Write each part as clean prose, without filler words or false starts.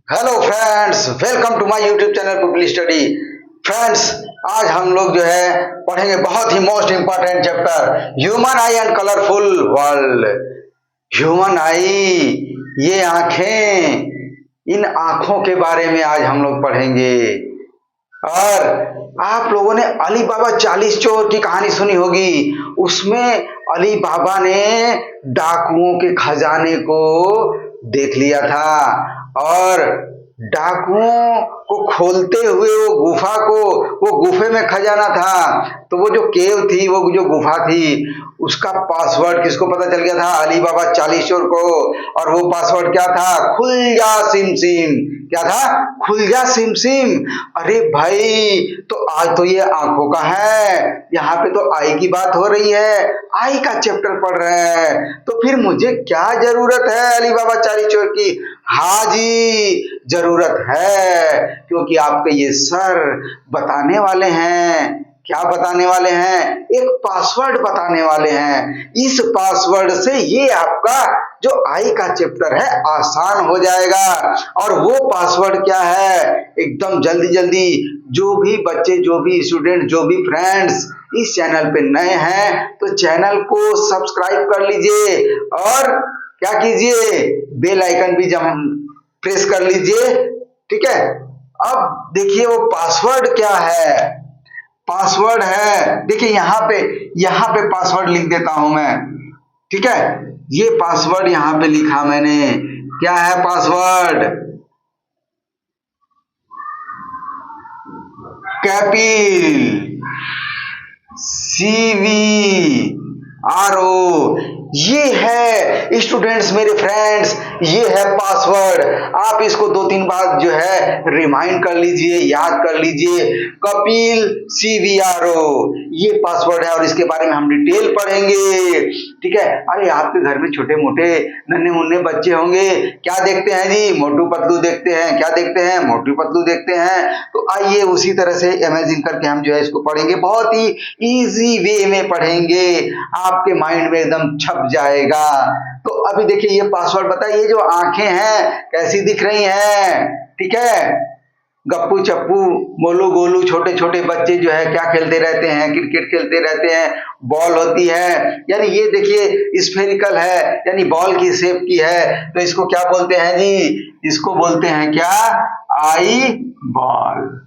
Hello friends, welcome to my YouTube channel people study. Friends, आज हम लोग जो है पढ़ेंगे बहुत ही most important chapter human eye and colourful world. Human eye, ये आंखें, इन आंखों के बारे में आज हम लोग पढ़ेंगे। और आप लोगों ने अली बाबा 40 चोर की कहानी सुनी होगी। उसमें अली बाबा ने डाकुओं के खजाने को देख लिया था और डाकुओं को खोलते हुए वो गुफे में खजाना था। तो वो जो केव थी, वो जो गुफा थी, उसका पासवर्ड किसको पता चल गया था? अली बाबा 40 चोर को। और वो पासवर्ड क्या था? खुल जा सिम सिम। क्या था? खुल जा सिम सिम। अरे भाई, तो आज तो ये आंखों का है, यहाँ पे तो आई की बात हो रही है, आई का चैप्टर पढ़ रहे हैं, तो फिर मुझे क्या जरूरत है अली बाबा 40 चोर की? हाँ जी, जरूरत है, क्योंकि आपके ये सर बताने वाले हैं। क्या बताने वाले हैं? एक पासवर्ड बताने वाले हैं। इस पासवर्ड से ये आपका जो आई का चैप्टर है आसान हो जाएगा। और वो पासवर्ड क्या है? एकदम जल्दी जल्दी जो भी बच्चे, जो भी स्टूडेंट, जो भी फ्रेंड्स इस चैनल पे नए हैं, तो चैनल को सब्सक्राइब कर लीजिए और क्या कीजिए, बेल आइकन भी प्रेस कर लीजिए। ठीक है, अब देखिए वो पासवर्ड क्या है। पासवर्ड है, देखिए यहाँ पे पासवर्ड लिख देता हूं मैं। ठीक है, ये पासवर्ड यहाँ पे लिखा मैंने। क्या है पासवर्ड? कैपिल CVRO, ये है स्टूडेंट्स, मेरे फ्रेंड्स, ये है पासवर्ड। आप इसको 2-3 बार जो है रिमाइंड कर लीजिए, याद कर लीजिए। कपिल CVRO, ये पासवर्ड है और इसके बारे में हम डिटेल पढ़ेंगे। ठीक है, अरे आपके घर में छोटे मोटे नन्हे मुन्ने बच्चे होंगे, क्या देखते हैं जी? मोटू पतलू देखते हैं। क्या देखते हैं? मोटू पतलू देखते हैं। तो आइए उसी तरह से इमेजिन करके हम जो है इसको पढ़ेंगे, बहुत ही इजी वे में पढ़ेंगे, आपके माइंड में एकदम छप जाएगा। तो अभी देखिए ये पासवर्ड बताइए, ये जो आंखें हैं कैसी दिख रही हैं? ठीक है, गप्पू चप्पू मोलू गोलू छोटे छोटे बच्चे जो है क्या खेलते रहते हैं? क्रिकेट खेलते रहते हैं। बॉल होती है, यानी ये देखिए स्फेरिकल है, यानी बॉल की शेप की है, तो इसको क्या बोलते हैं जी? इसको बोलते हैं क्या? Eye ball.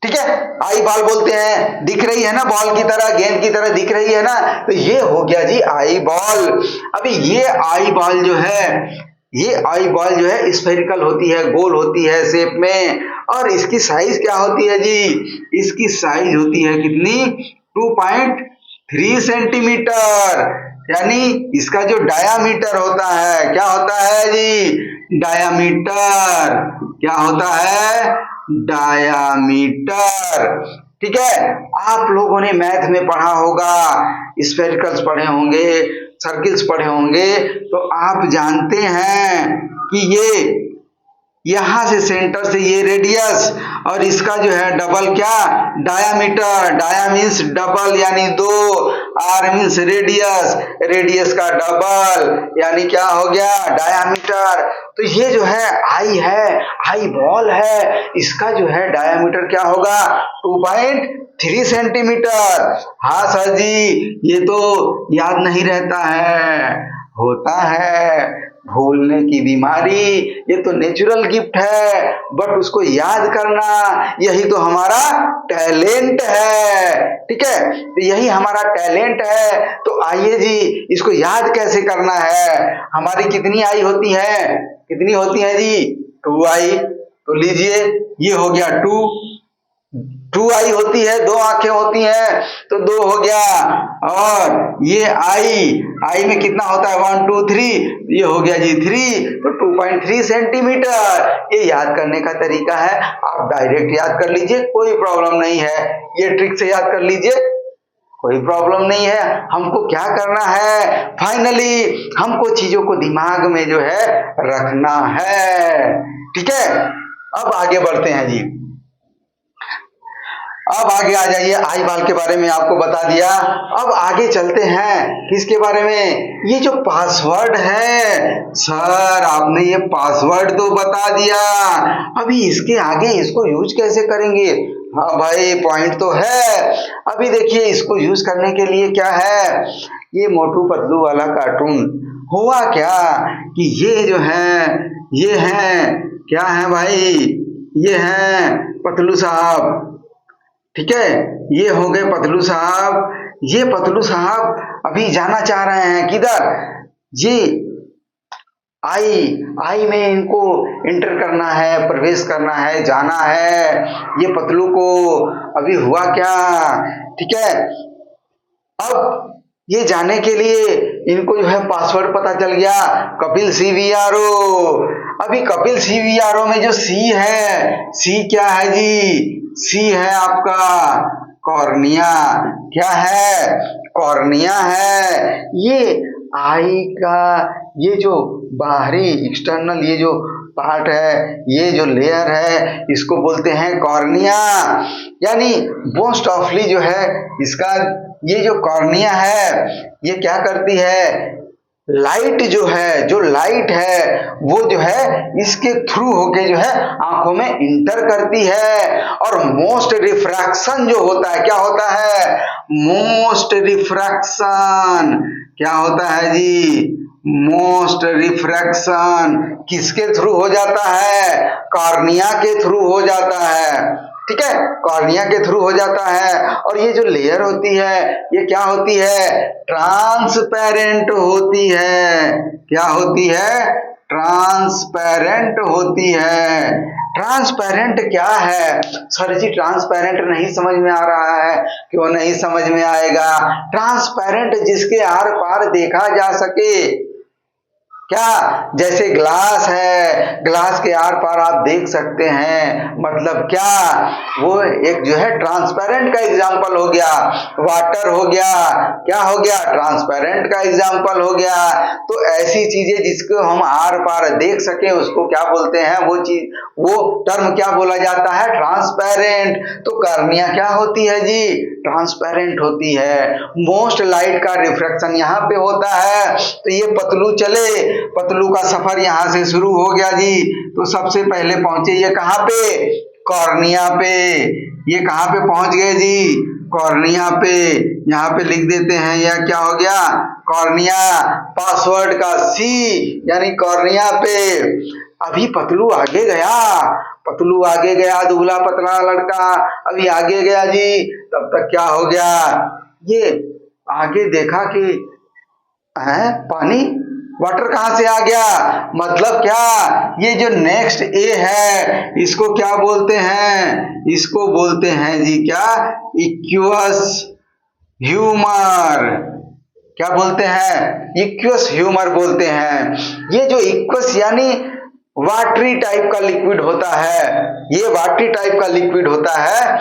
ठीक है, आई बॉल बोलते हैं। दिख रही है ना बॉल की तरह, गेंद की तरह दिख रही है ना, तो ये हो गया जी आई बॉल। अभी ये आई बॉल जो है, ये आई बॉल जो है स्फेरिकल होती है, गोल होती है शेप में। और इसकी साइज क्या होती है जी? इसकी साइज होती है कितनी? 2.3 सेंटीमीटर। यानी इसका जो डायामीटर होता है, क्या होता है जी? डायामीटर। क्या होता है? डायामीटर। ठीक है, आप लोगों ने मैथ में पढ़ा होगा, स्फेरिकल्स पढ़े होंगे, सर्किल्स पढ़े होंगे, तो आप जानते हैं कि ये यहां से सेंटर से ये रेडियस और इसका जो है डबल क्या? डायामीटर। डाया मीन्स डबल यानी 2, आर मीन्स रेडियस, रेडियस का डबल यानी क्या हो गया? डायामीटर। तो ये जो है, आई बॉल है, इसका जो है डायामीटर क्या होगा? 2.3 सेंटीमीटर। हाँ सर जी, ये तो याद नहीं रहता है, होता है भूलने की बीमारी, ये तो नेचुरल गिफ्ट है, बट उसको याद करना यही तो हमारा टैलेंट है। ठीक है, तो यही हमारा टैलेंट है। तो आइए जी, इसको याद कैसे करना है? हमारी कितनी आई होती है? कितनी होती है जी? 2 आई। तो लीजिए, ये हो गया 2 आई होती है, 2 आंखें होती हैं, तो 2 हो गया। और ये आई में कितना होता है? 1 2 3, ये हो गया जी 3, तो 2.3 सेंटीमीटर। ये याद करने का तरीका है, आप डायरेक्ट याद कर लीजिए, कोई प्रॉब्लम नहीं है। ये ट्रिक से याद कर लीजिए, कोई प्रॉब्लम नहीं है। हमको क्या करना है? फाइनली हमको चीजों को दिमाग में जो है रखना है। ठीक है, अब आगे बढ़ते हैं जी। अब आगे आ जाइए, आई बाल के बारे में आपको बता दिया। अब आगे चलते हैं किसके बारे में, ये जो पासवर्ड है। सर आपने ये पासवर्ड तो बता दिया, अभी इसके आगे इसको यूज कैसे करेंगे। हाँ भाई पॉइंट तो है। अभी देखिए इसको यूज करने के लिए क्या है, ये मोटू पतलू वाला कार्टून हुआ क्या कि ये जो है ये है क्या है भाई, ये है पतलू साहब, ठीक है, ये हो गए पतलू साहब। ये पतलू साहब अभी जाना चाह रहे हैं किधर, ये आई में इनको इंटर करना है, प्रवेश करना है, जाना है ये पतलू को। अभी हुआ क्या, ठीक है, अब ये जाने के लिए इनको जो है पासवर्ड पता चल गया, कपिल CVRO। अभी कपिल CVRO में जो सी है, सी क्या है जी, सी है आपका कॉर्निया। क्या है, कॉर्निया है। ये आई का ये जो बाहरी एक्सटर्नल ये जो पार्ट है, ये जो लेयर है, इसको बोलते हैं कॉर्निया। यानी मोस्ट ऑफली जो है इसका ये जो कॉर्निया है ये क्या करती है, लाइट जो है, जो लाइट है वो जो है इसके थ्रू होके जो है आंखों में इंटर करती है। और मोस्ट रिफ्रैक्शन जो होता है, क्या होता है, मोस्ट रिफ्रैक्शन क्या होता है जी, मोस्ट रिफ्रैक्शन किसके थ्रू हो जाता है, कॉर्निया के थ्रू हो जाता है, ठीक है, कॉर्निया के थ्रू हो जाता है। और ये जो लेयर होती है ये क्या होती है, ट्रांसपेरेंट होती है। क्या होती है, ट्रांसपेरेंट होती है। ट्रांसपेरेंट क्या है सर जी, ट्रांसपेरेंट नहीं समझ में आ रहा है, क्यों नहीं समझ में आएगा, ट्रांसपेरेंट जिसके आर पार देखा जा सके। क्या, जैसे ग्लास है, ग्लास के आर पार आप देख सकते हैं, मतलब क्या, वो एक जो है ट्रांसपेरेंट का एग्जाम्पल हो गया। वाटर हो गया, क्या हो गया, ट्रांसपेरेंट का एग्जाम्पल हो गया। तो ऐसी चीजें जिसको हम आर पार देख सके उसको क्या बोलते हैं, वो चीज, वो टर्म क्या बोला जाता है, ट्रांसपेरेंट। तो कॉर्निया क्या होती है जी, ट्रांसपेरेंट होती है। मोस्ट लाइट का रिफ्रैक्शन यहाँ पे होता है। तो ये पतलू चले, पतलू का सफर यहां से शुरू हो गया जी। तो सबसे पहले पहुंचे ये कहां पे, कॉर्निया पे। ये कहां पे पहुंच गए जी, कॉर्निया पे। यहाँ पे लिख देते हैं, यह क्या हो गया, कॉर्निया। पासवर्ड का सी यानी कॉर्निया पे। अभी पतलू आगे गया, पतलू आगे गया, दुबला पतला लड़का अभी आगे गया जी। तब तक क्या हो गया, ये आगे देखा कि है पानी, वाटर कहां से आ गया, मतलब क्या, ये जो नेक्स्ट ए है इसको क्या बोलते हैं, इसको बोलते हैं जी क्या, इक्वस ह्यूमर। क्या बोलते हैं, इक्वस ह्यूमर बोलते हैं। ये जो इक्वस यानी वाटरी टाइप का लिक्विड होता है, ये वाटरी टाइप का लिक्विड होता है।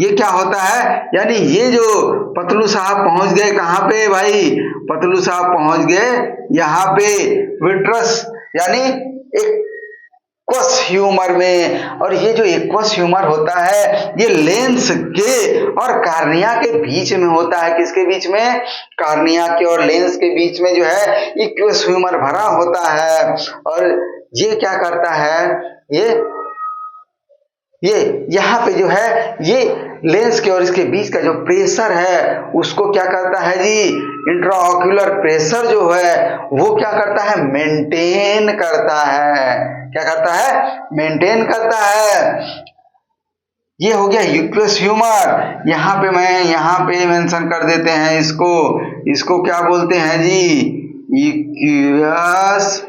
ये क्या होता है, यानी ये जो पतलू साहब पहुंच गए कहां पे भाई, पतलू साहब पहुंच गए यहाँ पे विट्रस यानी एक्वस ह्यूमर में। और ये जो एक्वस ह्यूमर होता है ये लेंस के और कार्निया के बीच में होता है। किसके बीच में, कार्निया के और लेंस के बीच में जो है एक्वस ह्यूमर भरा होता है। और ये क्या करता है, ये यहाँ पे जो है ये लेंस के और इसके बीच का जो प्रेशर है उसको क्या करता है जी, इंट्राऑक्यूलर प्रेशर जो है वो क्या करता है, मेंटेन करता है। क्या करता है, मेंटेन करता है। ये हो गया एक्वस ह्यूमर। यहाँ पे मेंशन कर देते हैं इसको क्या बोलते हैं जी, एक्वस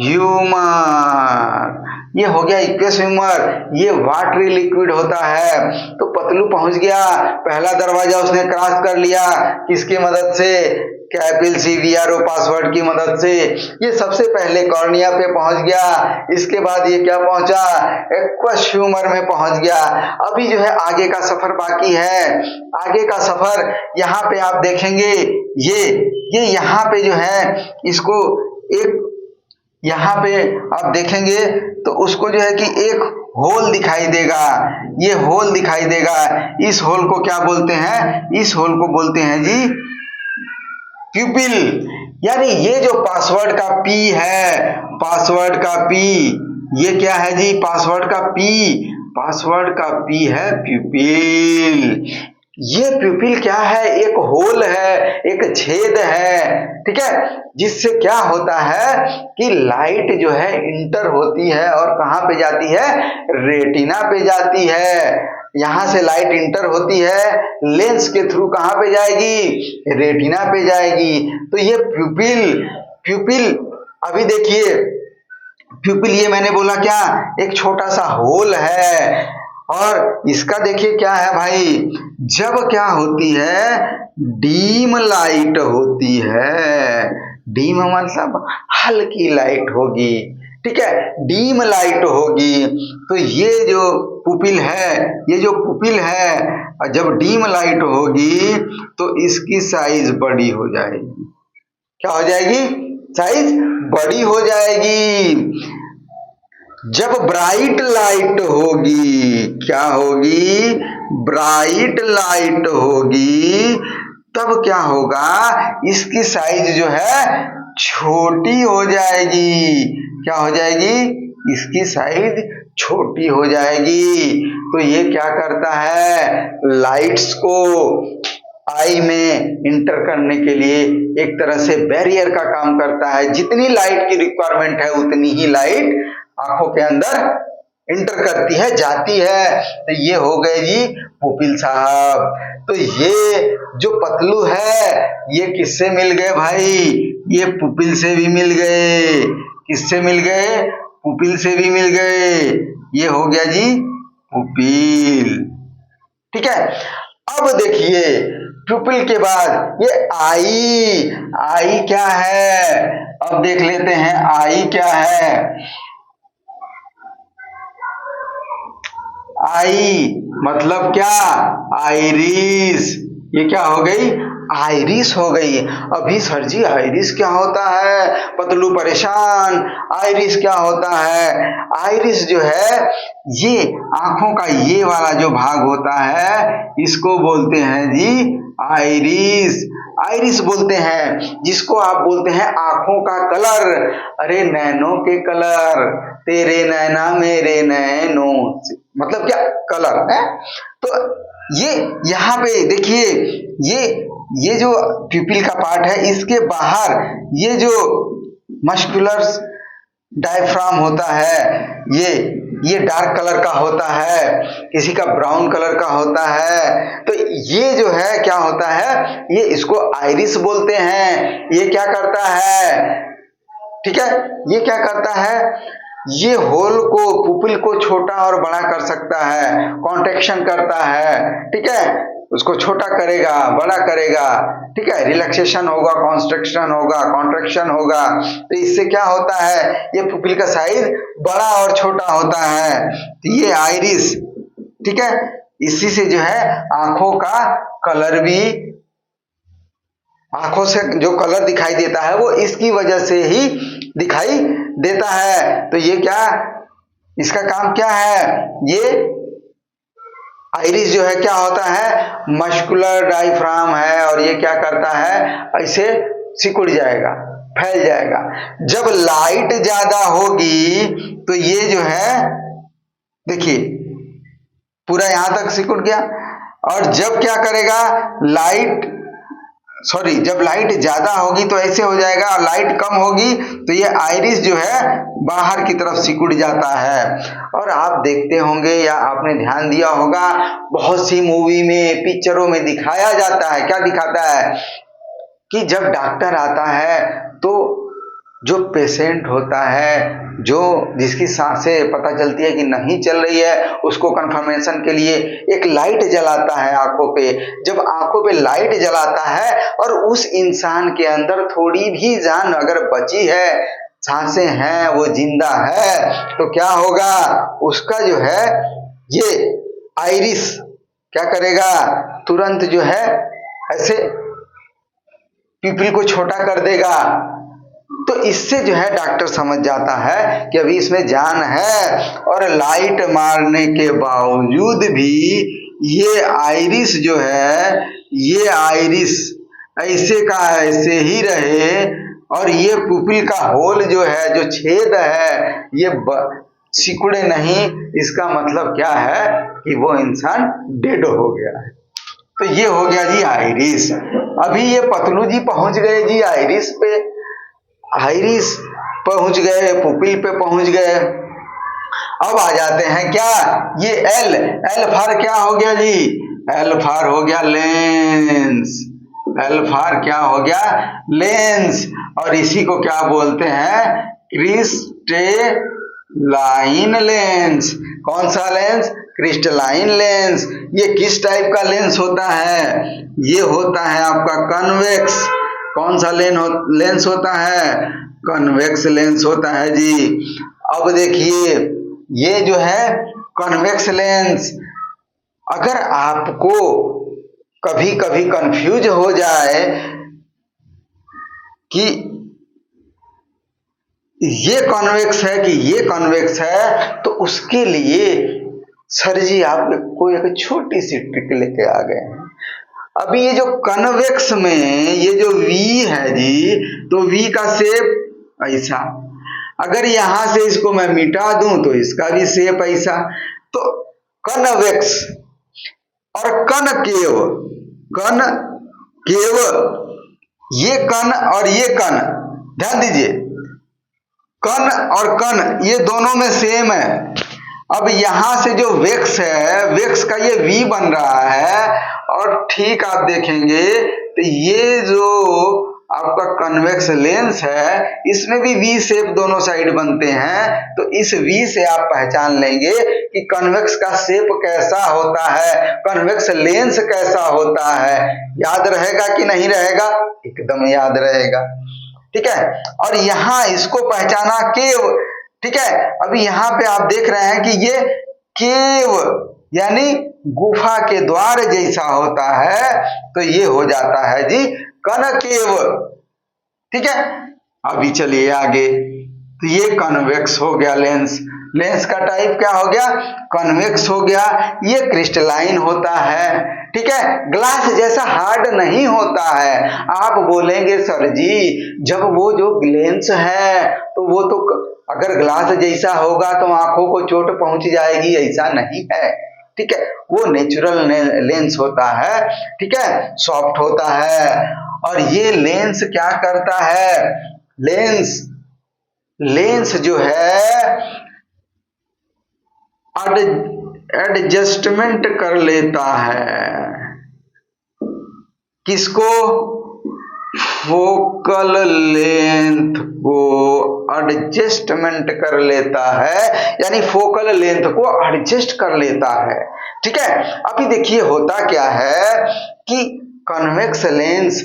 ह्यूमर। ये हो गया एक्वस ह्यूमर, ये वाटरी लिक्विड होता है। तो पतलू पहुंच गया, पहला दरवाजा उसने क्रॉस कर लिया, किसकी मदद से, कैपिल CVRO पासवर्ड की मदद से। ये सबसे पहले कॉर्निया पे पहुंच गया, इसके बाद ये क्या पहुंचा, एक्वस ह्यूमर में पहुंच गया। अभी जो है आगे का सफर बाकी है। आगे का सफर यहाँ पे आप देखेंगे, ये यहाँ पे जो है इसको एक यहाँ पे आप देखेंगे तो उसको जो है कि एक होल दिखाई देगा, ये होल दिखाई देगा। इस होल को क्या बोलते हैं? इस होल को बोलते हैं जी प्यूपिल। यानी ये जो पासवर्ड का पी है, पासवर्ड का पी, ये क्या है जी? पासवर्ड का पी, पासवर्ड का पी है प्यूपिल। ये प्यूपिल क्या है? एक होल है, एक छेद है, ठीक है, जिससे क्या होता है कि लाइट जो है इंटर होती है और कहां पे जाती है? रेटिना पे जाती है। यहां से लाइट इंटर होती है, लेंस के थ्रू कहां पे जाएगी? रेटिना पे जाएगी। तो ये प्यूपिल, प्यूपिल अभी देखिए, प्यूपिल ये मैंने बोला क्या? एक छोटा सा होल है। और इसका देखिए क्या है भाई, जब क्या होती है? डीम लाइट होती है, डीम मतलब हल्की लाइट होगी, ठीक है, डीम लाइट होगी। तो ये जो पुपिल है, ये जो पुपिल है, जब डीम लाइट होगी तो इसकी साइज बड़ी हो जाएगी। क्या हो जाएगी? साइज बड़ी हो जाएगी। जब ब्राइट लाइट होगी, क्या होगी? ब्राइट लाइट होगी, तब क्या होगा? इसकी साइज जो है छोटी हो जाएगी। क्या हो जाएगी? इसकी साइज छोटी हो जाएगी। तो ये क्या करता है? लाइट्स को आई में इंटर करने के लिए एक तरह से बैरियर का काम करता है। जितनी लाइट की रिक्वायरमेंट है उतनी ही लाइट आंखों के अंदर इंटर करती है, जाती है। तो ये हो गए जी पुपिल साहब। तो ये जो पतलू है, ये किससे मिल गए भाई? ये पुपिल से भी मिल गए। किससे मिल गए? पुपिल से भी मिल गए। ये हो गया जी पुपिल, ठीक है। अब देखिए प्यूपिल के बाद ये आई, आई क्या है? अब देख लेते हैं आई क्या है। आई मतलब क्या? आइरिस। ये क्या हो गई? आइरिस हो गई। अभी सर जी आइरिस क्या होता है? पतलू परेशान, आइरिस क्या होता है? आइरिस जो है ये आंखों का ये वाला जो भाग होता है, इसको बोलते हैं जी आइरिस। आइरिस बोलते हैं जिसको आप बोलते हैं आंखों का कलर। अरे नैनों के कलर, तेरे नैना मेरे नैनो, मतलब क्या? कलर है। तो ये यहाँ पे देखिए, ये जो प्यूपिल का पार्ट है, इसके बाहर ये जो मस्कुलर डायफ्राम होता है, ये डार्क कलर का होता है, किसी का ब्राउन कलर का होता है। तो ये जो है क्या होता है? ये इसको आइरिस बोलते हैं। ये क्या करता है? ठीक है, ये क्या करता है? ये होल को, पुपिल को छोटा और बड़ा कर सकता है, कॉन्ट्रैक्शन करता है, ठीक है, उसको छोटा करेगा, बड़ा करेगा, ठीक है, रिलैक्सेशन होगा, कॉन्स्ट्रक्शन होगा, कॉन्ट्रैक्शन होगा। तो इससे क्या होता है? ये पुपिल का साइज बड़ा और छोटा होता है। तो ये आइरिस, ठीक है, इसी से जो है आंखों का कलर भी, आंखों से जो कलर दिखाई देता है वो इसकी वजह से ही दिखाई देता है। तो ये क्या, इसका काम क्या है? ये आइरिस जो है क्या होता है? मस्कुलर डायफ्राम है, और ये क्या करता है? ऐसे सिकुड़ जाएगा, फैल जाएगा। जब लाइट ज्यादा होगी तो ये जो है देखिए पूरा यहां तक सिकुड़ गया। और जब क्या करेगा? जब लाइट ज्यादा होगी तो ऐसे हो जाएगा, और लाइट कम होगी तो ये आइरिस जो है बाहर की तरफ सिकुड़ जाता है। और आप देखते होंगे या आपने ध्यान दिया होगा, बहुत सी मूवी में, पिक्चरों में दिखाया जाता है, क्या दिखाता है कि जब डॉक्टर आता है तो जो पेशेंट होता है, जो जिसकी सांसें पता चलती है कि नहीं चल रही है, उसको कंफर्मेशन के लिए एक लाइट जलाता है आंखों पे। जब आंखों पे लाइट जलाता है और उस इंसान के अंदर थोड़ी भी जान अगर बची है, सांसें हैं, वो जिंदा है, तो क्या होगा? उसका जो है ये आइरिस क्या करेगा? तुरंत जो है ऐसे प्यूपिल को छोटा कर देगा। तो इससे जो है डॉक्टर समझ जाता है कि अभी इसमें जान है, और लाइट मारने के बावजूद भी ये आइरिस जो है, ये आइरिस ऐसे का ऐसे ही रहे, और ये पुपिल का होल जो है, जो छेद है, ये सिकुड़े नहीं। इसका मतलब क्या है कि वो इंसान डेड हो गया है। तो ये हो गया जी आइरिस। अभी ये पतलू जी पहुंच गए जी आइरिस पे, आइरिस पहुंच गए, पुपिल पे पहुंच गए। अब आ जाते हैं क्या, ये एल, एल फार क्या हो गया जी, एल फार हो गया लेंस, एल फार क्या हो गया, लेंस। और इसी को क्या बोलते हैं, क्रिस्टलाइन लेंस। कौन सा लेंस, क्रिस्टलाइन लेंस। ये किस टाइप का लेंस होता है, ये होता है आपका कन्वेक्स। कौन सा लेंस होता है, कन्वेक्स लेंस होता है जी। अब देखिए ये जो है कन्वेक्स लेंस, अगर आपको कभी कभी कंफ्यूज हो जाए कि ये कॉन्वेक्स है कि ये कॉन्वेक्स है, तो उसके लिए सर जी आपको एक छोटी सी ट्रिक लेके आ गए हैं। अभी ये जो कन्वेक्स में ये जो V है जी, तो V का शेप ऐसा, अगर यहां से इसको मैं मिटा दूं तो इसका भी शेप ऐसा। तो कन्वेक्स और कनकेव, कनकेव, ये कन और ये कन, ध्यान दीजिए, कन और कन ये दोनों में सेम है। अब यहां से जो वेक्स है, वेक्स का ये V बन रहा है, और ठीक आप देखेंगे तो ये जो आपका कन्वेक्स लेंस है, इसमें भी V शेप दोनों साइड बनते हैं। तो इस V से आप पहचान लेंगे कि कन्वेक्स का शेप कैसा होता है, कन्वेक्स लेंस कैसा होता है। याद रहेगा कि नहीं रहेगा, एकदम याद रहेगा, ठीक है। और यहां इसको पहचाना केव, ठीक है। अभी यहां पे आप देख रहे हैं कि ये केव यानी गुफा के द्वार जैसा होता है, तो ये हो जाता है जी कनकेव, ठीक है। अभी चलिए आगे, तो ये कन्वेक्स हो गया लेंस, लेंस का टाइप क्या हो गया, कन्वेक्स हो गया। ये क्रिस्टलाइन होता है, ठीक है, ग्लास जैसा हार्ड नहीं होता है। आप बोलेंगे सर जी जब वो जो लेंस है तो वो तो अगर ग्लास जैसा होगा तो आंखों को चोट पहुंच जाएगी, ऐसा नहीं है, ठीक है। वो नेचुरल लेंस होता है, ठीक है, सॉफ्ट होता है। और ये लेंस क्या करता है, लेंस जो है एडजस्टमेंट कर लेता है, किसको, फोकल लेंथ को एडजस्टमेंट कर लेता है, यानी फोकल लेंथ को एडजस्ट कर लेता है, ठीक है। अभी देखिए होता क्या है कि कन्वेक्स लेंस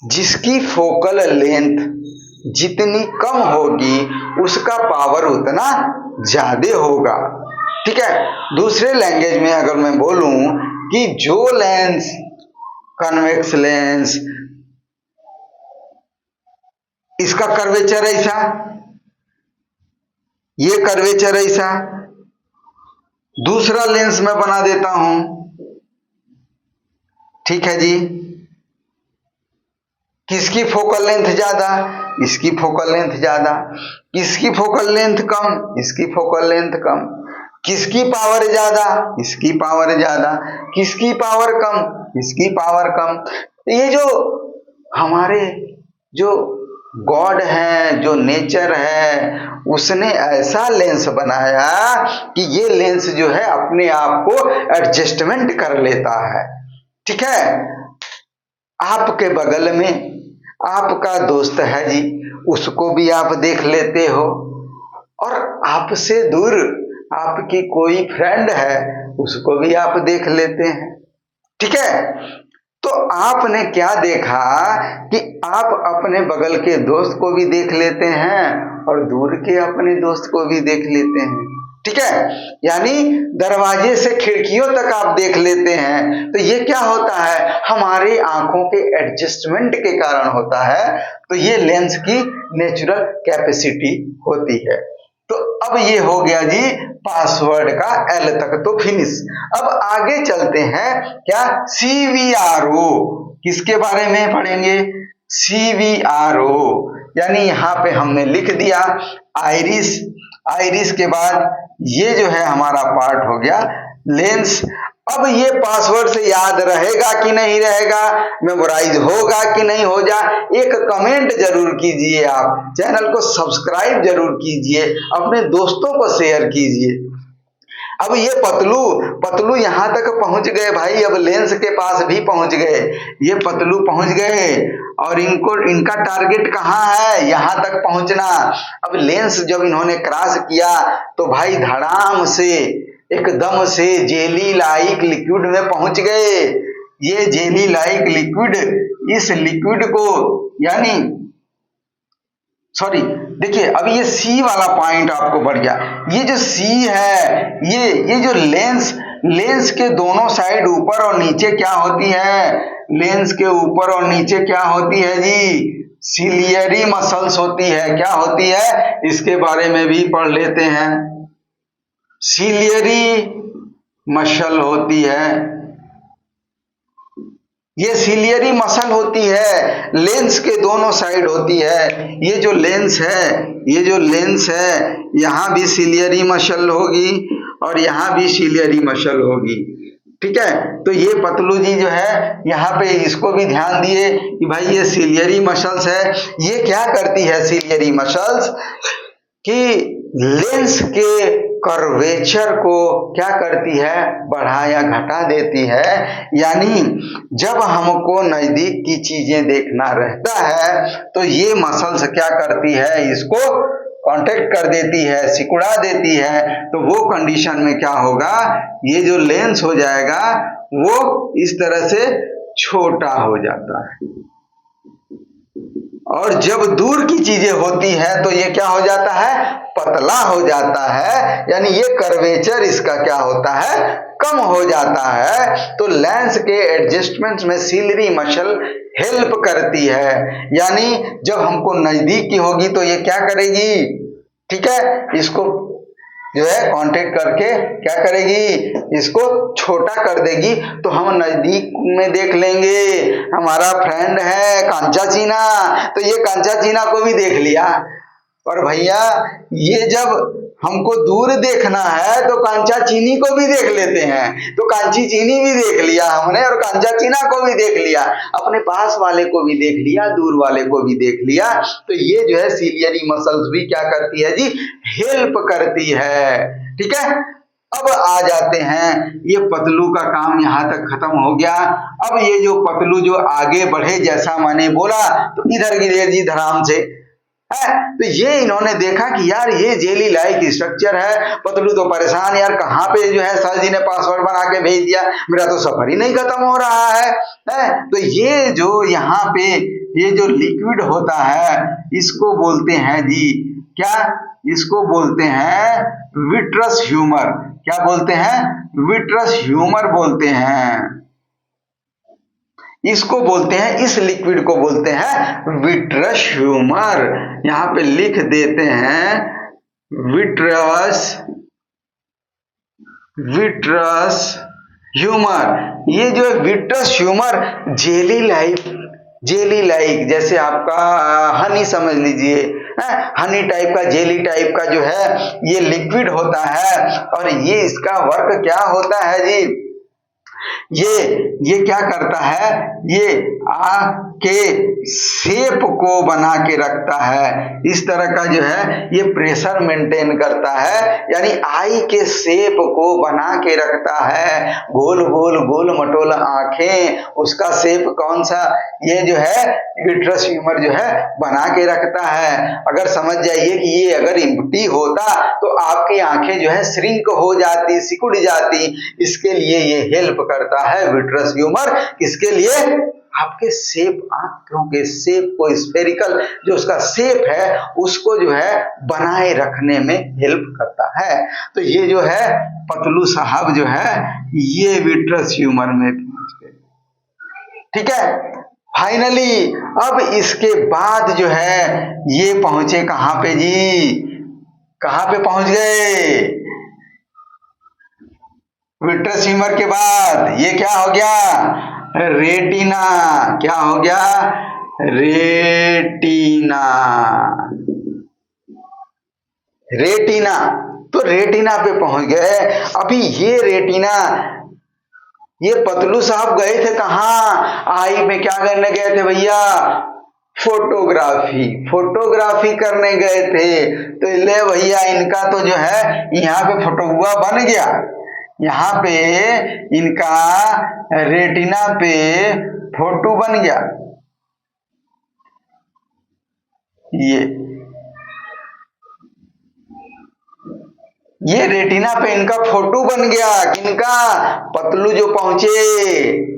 जिसकी फोकल लेंथ जितनी कम होगी उसका पावर उतना ज्यादा होगा, ठीक है। दूसरे लैंग्वेज में अगर मैं बोलूं कि जो लेंस कन्वेक्स लेंस इसका कर्वेचर ऐसा, ये कर्वेचर ऐसा, दूसरा लेंस मैं बना देता हूं, ठीक है जी। किसकी फोकल लेंथ ज्यादा, इसकी फोकल लेंथ ज्यादा, किसकी फोकल लेंथ कम, इसकी फोकल लेंथ कम, किसकी पावर ज्यादा, इसकी पावर ज्यादा, किसकी पावर कम, इसकी पावर कम। ये जो हमारे जो गॉड है, जो नेचर है, उसने ऐसा लेंस बनाया कि ये लेंस जो है अपने आप को एडजस्टमेंट कर लेता है, ठीक है। आपके बगल में आपका दोस्त है जी, उसको भी आप देख लेते हो, और आपसे दूर आपकी कोई फ्रेंड है, उसको भी आप देख लेते हैं, ठीक है। तो आपने क्या देखा कि आप अपने बगल के दोस्त को भी देख लेते हैं और दूर के अपने दोस्त को भी देख लेते हैं, ठीक है, यानी दरवाजे से खिड़कियों तक आप देख लेते हैं। तो ये क्या होता है, हमारे आंखों के एडजस्टमेंट के कारण होता है। तो ये लेंस की नेचुरल कैपेसिटी होती है। तो अब ये हो गया जी पासवर्ड का एल तक तो फिनिश। अब आगे चलते हैं क्या, CVRO, किसके बारे में पढ़ेंगे, CVRO, यानी यहाँ पे हमने लिख दिया आइरिस। आइरिस के बाद ये जो है हमारा पार्ट हो गया लेंस। अब ये पासवर्ड से याद रहेगा कि नहीं रहेगा, मेमोराइज होगा कि नहीं हो जा, एक कमेंट जरूर कीजिए, आप चैनल को सब्सक्राइब जरूर कीजिए, अपने दोस्तों को शेयर कीजिए। अब ये पतलू यहाँ तक पहुंच गए भाई, अब लेंस के पास भी पहुंच गए, ये पतलू पहुंच गए और इनका टारगेट कहाँ है, यहाँ तक पहुंचना। अब लेंस जब इन्होंने क्रॉस किया तो भाई धड़ाम से एकदम से जेली लाइक लिक्विड में पहुंच गए। ये जेली लाइक लिक्विड, इस लिक्विड को यानी देखिए अब ये सी वाला पॉइंट आपको बढ़ गया। ये जो सी है, ये जो लेंस के दोनों साइड ऊपर और नीचे क्या होती है, लेंस के ऊपर और नीचे क्या होती है जी, सिलियरी मसल्स होती है। क्या होती है, इसके बारे में भी पढ़ लेते हैं। सिलियरी मसल होती है, ये सिलियरी मसल होती है, लेंस के दोनों साइड होती है। ये जो लेंस है, यहाँ भी सिलियरी मसल होगी और यहाँ भी सिलियरी मसल होगी। ठीक है, तो ये पतलू जी जो है यहाँ पे इसको भी ध्यान दिए कि भाई ये सिलियरी मसल्स है। ये क्या करती है सिलियरी मसल्स, कि लेंस के कर्वेचर को क्या करती है, बढ़ा या घटा देती है। यानी जब हमको नजदीक की चीजें देखना रहता है तो ये मसल्स क्या करती है, इसको कांटेक्ट कर देती है, सिकुड़ा देती है। तो वो कंडीशन में क्या होगा, ये जो लेंस हो जाएगा वो इस तरह से छोटा हो जाता है, और जब दूर की चीजें होती है तो ये क्या हो जाता है, पतला हो जाता है। यानी ये कर्वेचर इसका क्या होता है, कम हो जाता है। तो लेंस के एडजस्टमेंट में सिलियरी मसल हेल्प करती है। यानी जब हमको नजदीक की होगी तो ये क्या करेगी, ठीक है, इसको जो है कांटेक्ट करके क्या करेगी, इसको छोटा कर देगी। तो हम नजदीक में देख लेंगे, हमारा फ्रेंड है कांचा चीना, तो ये कांचा चीना को भी देख लिया। और भैया ये जब हमको दूर देखना है तो कांचा चीनी को भी देख लेते हैं। तो कांची चीनी भी देख लिया हमने और कांचा चीना को भी देख लिया, अपने पास वाले को भी देख लिया, दूर वाले को भी देख लिया। तो ये जो है सिलियरी मसल्स भी क्या करती है जी, हेल्प करती है। ठीक है, अब आ जाते हैं, ये पतलू का काम यहाँ तक खत्म हो गया। अब ये जो पतलू जो आगे बढ़े, जैसा मैंने बोला, तो इधर गिरे जी धराम से है। तो ये इन्होंने देखा कि यार ये जेली लाइक स्ट्रक्चर है। पतलू तो परेशान, यार कहाँ पे जो है सर जी ने पासवर्ड बना के भेज दिया, मेरा तो सफर ही नहीं खत्म हो रहा है। तो ये जो यहाँ पे ये जो लिक्विड होता है, इसको बोलते हैं जी क्या, इसको बोलते हैं विट्रस ह्यूमर। क्या बोलते हैं, विट्रस ह्यूमर बोलते हैं। इसको बोलते हैं, इस लिक्विड को बोलते हैं विट्रस ह्यूमर। यहां पे लिख देते हैं विट्रस ह्यूमर। ये जो विट्रस ह्यूमर जेली लाइक जैसे आपका हनी समझ लीजिए, हनी टाइप का, जेली टाइप का जो है ये लिक्विड होता है। और ये इसका वर्क क्या होता है जी, ये क्या करता है, ये आंख के शेप को बना के रखता है। इस तरह का जो है ये प्रेशर मेंटेन करता है, यानी आई के शेप को बना के रखता है। गोल गोल गोल मटोल आंखें, उसका शेप कौन सा, ये जो है विट्रस ह्यूमर जो है बना के रखता है। अगर समझ जाइए कि ये अगर इम्प्टी होता तो आपकी आंखें जो है श्रिंक हो जाती, सिकुड़ जाती। इसके लिए ये हेल्प करता है विट्रस ह्यूमर, किसके लिए, आपके शेप, आंखों के शेप को, स्फेरिकल जो उसका शेप है उसको जो है बनाए रखने में हेल्प करता है। तो ये जो है पतलू साहब जो है ये विट्रस ह्यूमर में पहुंच गए। ठीक है, फाइनली अब इसके बाद जो है ये पहुंचे कहां पे जी, कहां पे पहुंच गए? विट्रस ह्यूमर के बाद ये क्या हो गया? रेटिना। क्या हो गया? रेटिना। रेटिना, तो रेटिना पे पहुंच गए। अभी ये रेटिना, ये पतलू साहब गए थे कहाँ? आई में क्या करने गए थे भैया? फोटोग्राफी, फोटोग्राफी करने गए थे। तो ले भैया इनका तो जो है यहाँ पे फोटोआ बन गया, यहाँ पे इनका रेटिना पे फोटो बन गया। ये रेटिना पे इनका फोटो बन गया। किनका? पतलू जो पहुंचे,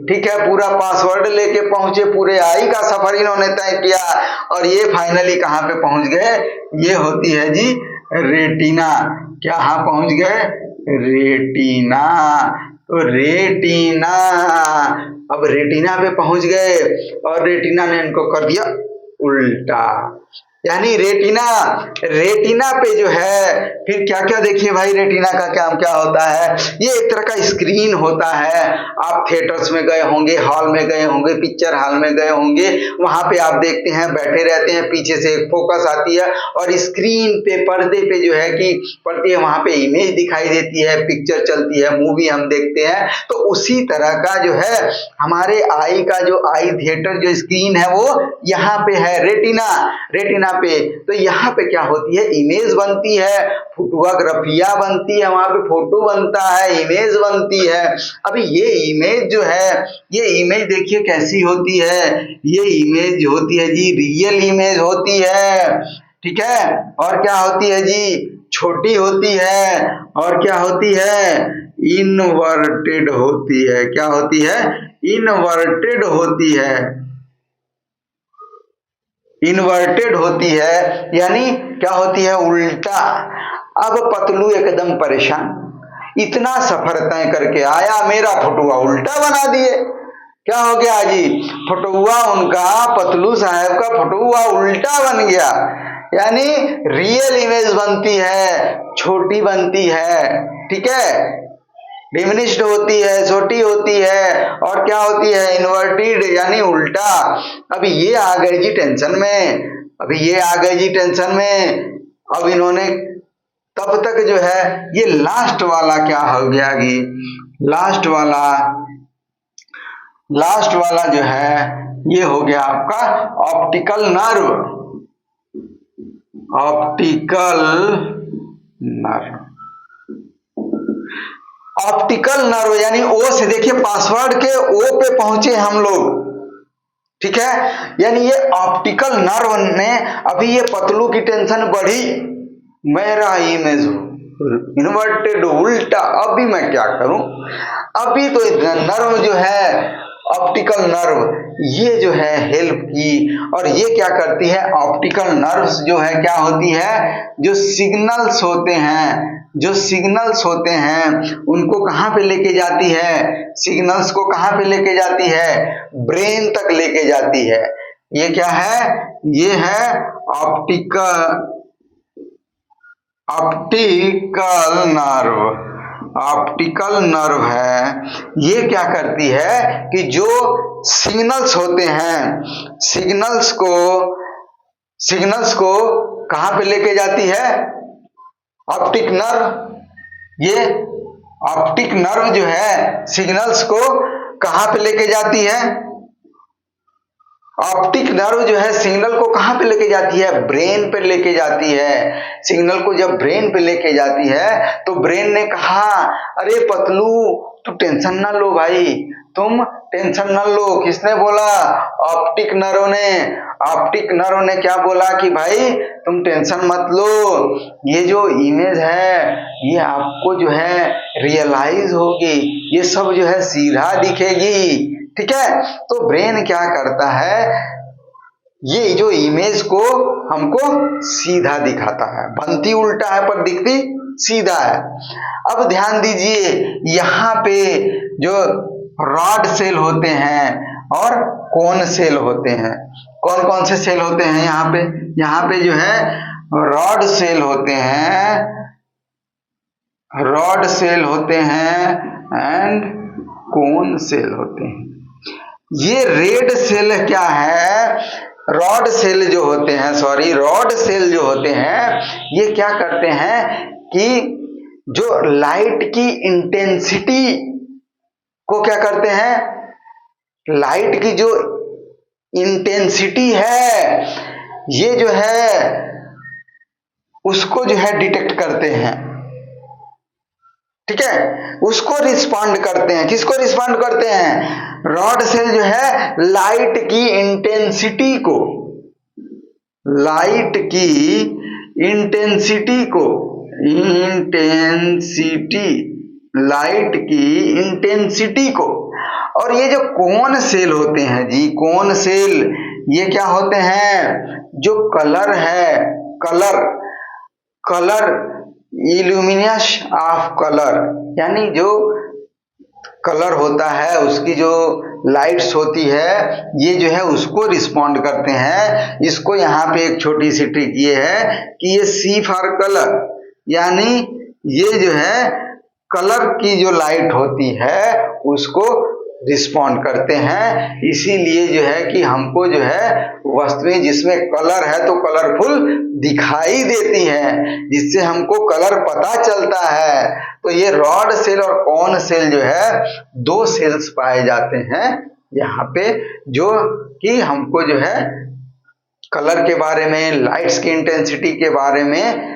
ठीक है, पूरा पासवर्ड लेके पहुंचे, पूरे आई का सफर इन्होंने तय किया और ये फाइनली कहां पे पहुंच गए? ये होती है जी रेटिना। क्या हाँ पहुंच गए? रेटिना। तो रेटिना, अब रेटिना पे पहुंच गए और रेटिना ने इनको कर दिया उल्टा, यानी रेटिना, रेटिना पे जो है फिर क्या क्या देखिए भाई, रेटिना का काम क्या होता है? ये एक तरह का स्क्रीन होता है। आप थिएटर्स में गए होंगे, हॉल में गए होंगे, पिक्चर हॉल में गए होंगे, वहां पे आप देखते हैं, बैठे रहते हैं, पीछे से एक फोकस आती है और स्क्रीन पे, पर्दे पे जो है कि पड़ती है, वहां पे इमेज दिखाई देती है, पिक्चर चलती है, मूवी हम देखते हैं। तो उसी तरह का जो है हमारे आई का जो आई थिएटर जो स्क्रीन है वो यहाँ पे है, रेटिना, रेटिना पे। तो यहाँ पे क्या होती है? इमेज बनती है, फोटोग्राफिया बनती है, वहां पे फोटो बनता है, इमेज बनती है। अभी ये इमेज जो है, ये इमेज देखिए कैसी होती है, ये इमेज होती है जी रियल इमेज होती है, ठीक है। और क्या होती है जी? छोटी होती है और क्या होती है? इनवर्टेड होती है। क्या होती है? इनवर्टेड होती है, इन्वर्टेड होती है, यानी क्या होती है? उल्टा। अब पतलू एकदम परेशान, इतना सफर तय करके आया, मेरा फोटुआ उल्टा बना दिए। क्या हो गया जी? फोटुआ उनका, पतलू साहब का फोटुआ उल्टा बन गया, यानी रियल इमेज बनती है, छोटी बनती है, ठीक है, डिमिनिश्ड होती है, छोटी होती है, और क्या होती है? इन्वर्टेड, यानी उल्टा। अभी ये आ गए जी टेंशन में, अभी ये आ गए जी टेंशन में। अब इन्होंने तब तक जो है ये लास्ट वाला क्या हो गया कि लास्ट वाला जो है ये हो गया आपका optical nerve, optical nerve, optical nerve, यानी ओ से देखिए पासवर्ड के ओ पे पहुंचे हम लोग, ठीक है। यानी ये ऑप्टिकल नर्व ने, अभी ये पतलू की टेंशन बढ़ी, मेरा इमेज इन्वर्टेड उल्टा, अभी मैं क्या करूं? अभी तो नर्व जो है, ऑप्टिकल नर्व, ये जो है हेल्प की। और ये क्या करती है? ऑप्टिकल नर्व्स जो है क्या होती है? जो सिग्नल्स होते हैं, जो सिग्नल्स होते हैं उनको कहां पे लेके जाती है? सिग्नल्स को कहां पे लेके जाती है? ब्रेन तक लेके जाती है। ये क्या है? ये है ऑप्टिकल नर्व, ऑप्टिकल नर्व है। ये क्या करती है कि जो सिग्नल्स होते हैं, सिग्नल्स को कहां पे लेके जाती है? Optic nerve. ये ऑप्टिक नर्व जो है सिग्नल्स को कहां पे लेके जाती है? ऑप्टिक नर्व जो है सिग्नल को कहां पे लेके जाती है? ब्रेन पे लेके जाती है। सिग्नल को जब ब्रेन पे लेके जाती है तो ब्रेन ने कहा, अरे पतलू तू टेंशन ना लो भाई, तुम टेंशन ना लो। किसने बोला? ऑप्टिक नर्व ने। ऑप्टिक नर्व ने क्या बोला कि भाई तुम टेंशन मत लो, ये जो इमेज है ये आपको जो है रियलाइज होगी, ये सब जो है सीधा दिखेगी, ठीक है। तो ब्रेन क्या करता है, ये जो इमेज को हमको सीधा दिखाता है, बनती उल्टा है पर दिखती सीधा है। अब ध्यान दीजिए, यहाँ पे जो रॉड सेल होते हैं और कोन सेल होते हैं, कौन कौन से सेल होते हैं यहाँ पे जो है रॉड सेल होते हैं, रॉड सेल होते हैं एंड कोन सेल होते हैं। ये रेड सेल क्या है, रॉड सेल जो होते हैं, रॉड सेल जो होते हैं, ये क्या करते हैं कि जो लाइट की इंटेंसिटी को क्या करते हैं, लाइट की जो इंटेंसिटी है ये जो है उसको जो है डिटेक्ट करते हैं, ठीक है, उसको रिस्पॉन्ड करते हैं। किसको रिस्पॉन्ड करते हैं, रॉड सेल जो है लाइट की इंटेंसिटी को, लाइट की इंटेंसिटी को, लाइट की इंटेंसिटी को। और ये जो कोन सेल होते हैं जी, कोन सेल ये क्या होते हैं, जो कलर है, कलर इल्यूमिनेश ऑफ कलर, यानी जो कलर होता है उसकी जो लाइट्स होती है ये जो है उसको रिस्पॉन्ड करते हैं। इसको यहाँ पे एक छोटी सी ट्रिक ये है कि ये सी फॉर कलर, यानी ये जो है कलर की जो लाइट होती है उसको रिस्पॉन्ड करते हैं। इसीलिए जो है कि हमको जो है वस्तुएं जिसमें कलर है तो कलरफुल दिखाई देती हैं, जिससे हमको कलर पता चलता है। तो ये रॉड सेल और कोन सेल जो है दो सेल्स पाए जाते हैं यहाँ पे, जो कि हमको जो है कलर के बारे में, लाइट्स की इंटेंसिटी के बारे में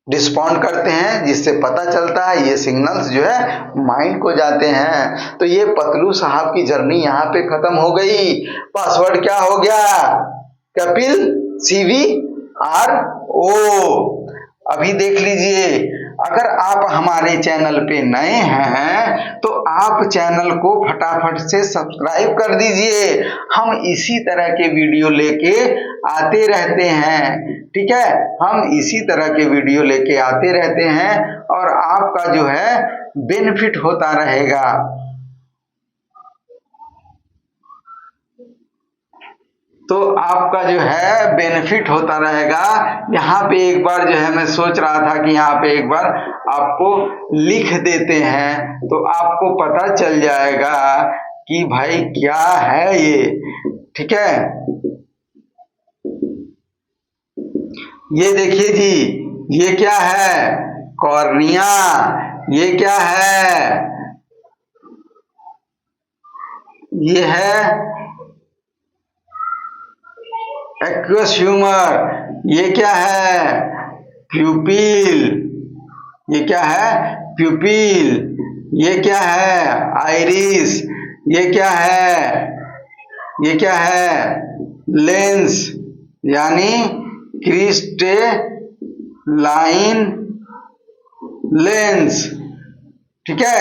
रिस्पॉन्ड करते हैं, जिससे पता चलता है, ये सिग्नल्स जो है माइंड को जाते हैं। तो ये पतलू साहब की जर्नी यहाँ पे खत्म हो गई। पासवर्ड क्या हो गया, कपिल CVRO। अभी देख लीजिए, अगर आप हमारे चैनल पे नए हैं तो आप चैनल को फटाफट से सब्सक्राइब कर दीजिए। हम इसी तरह के वीडियो लेके आते रहते हैं, ठीक है, हम इसी तरह के वीडियो लेके आते रहते हैं और आपका जो है बेनिफिट होता रहेगा। तो आपका जो है बेनिफिट होता रहेगा। यहाँ पे एक बार जो है मैं सोच रहा था कि यहाँ पे एक बार आपको लिख देते हैं तो आपको पता चल जाएगा कि भाई क्या है ये, ठीक है। ये देखिए जी, ये क्या है, कॉर्निया। ये क्या है, ये है एक्वस ह्यूमर। ये क्या है, प्यूपिल। ये क्या है, प्यूपिल। ये क्या है, आइरिस। ये क्या है, ये क्या है, लेंस, यानी क्रिस्टलाइन लेंस, ठीक है।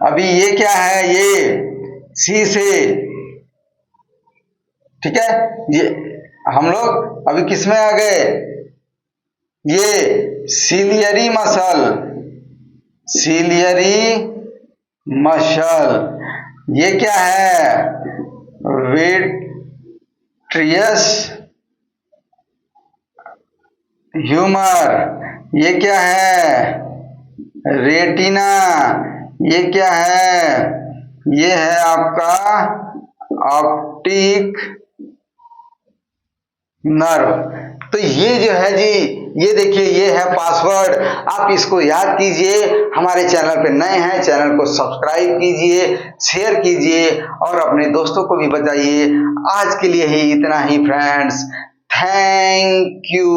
अभी ये क्या है, ये सी से, ठीक है। ये हम लोग अभी किस में आ गए, ये सिलियरी मसल, सिलियरी मसल। ये क्या है, विट्रियस ह्यूमर। ये क्या है, रेटिना। ये क्या है, ये है आपका ऑप्टिक नर्व। तो ये जो है जी, ये देखिए, ये है पासवर्ड। आप इसको याद कीजिए। हमारे चैनल पे नए हैं, चैनल को सब्सक्राइब कीजिए, शेयर कीजिए और अपने दोस्तों को भी बताइए। आज के लिए ही इतना ही फ्रेंड्स, थैंक यू।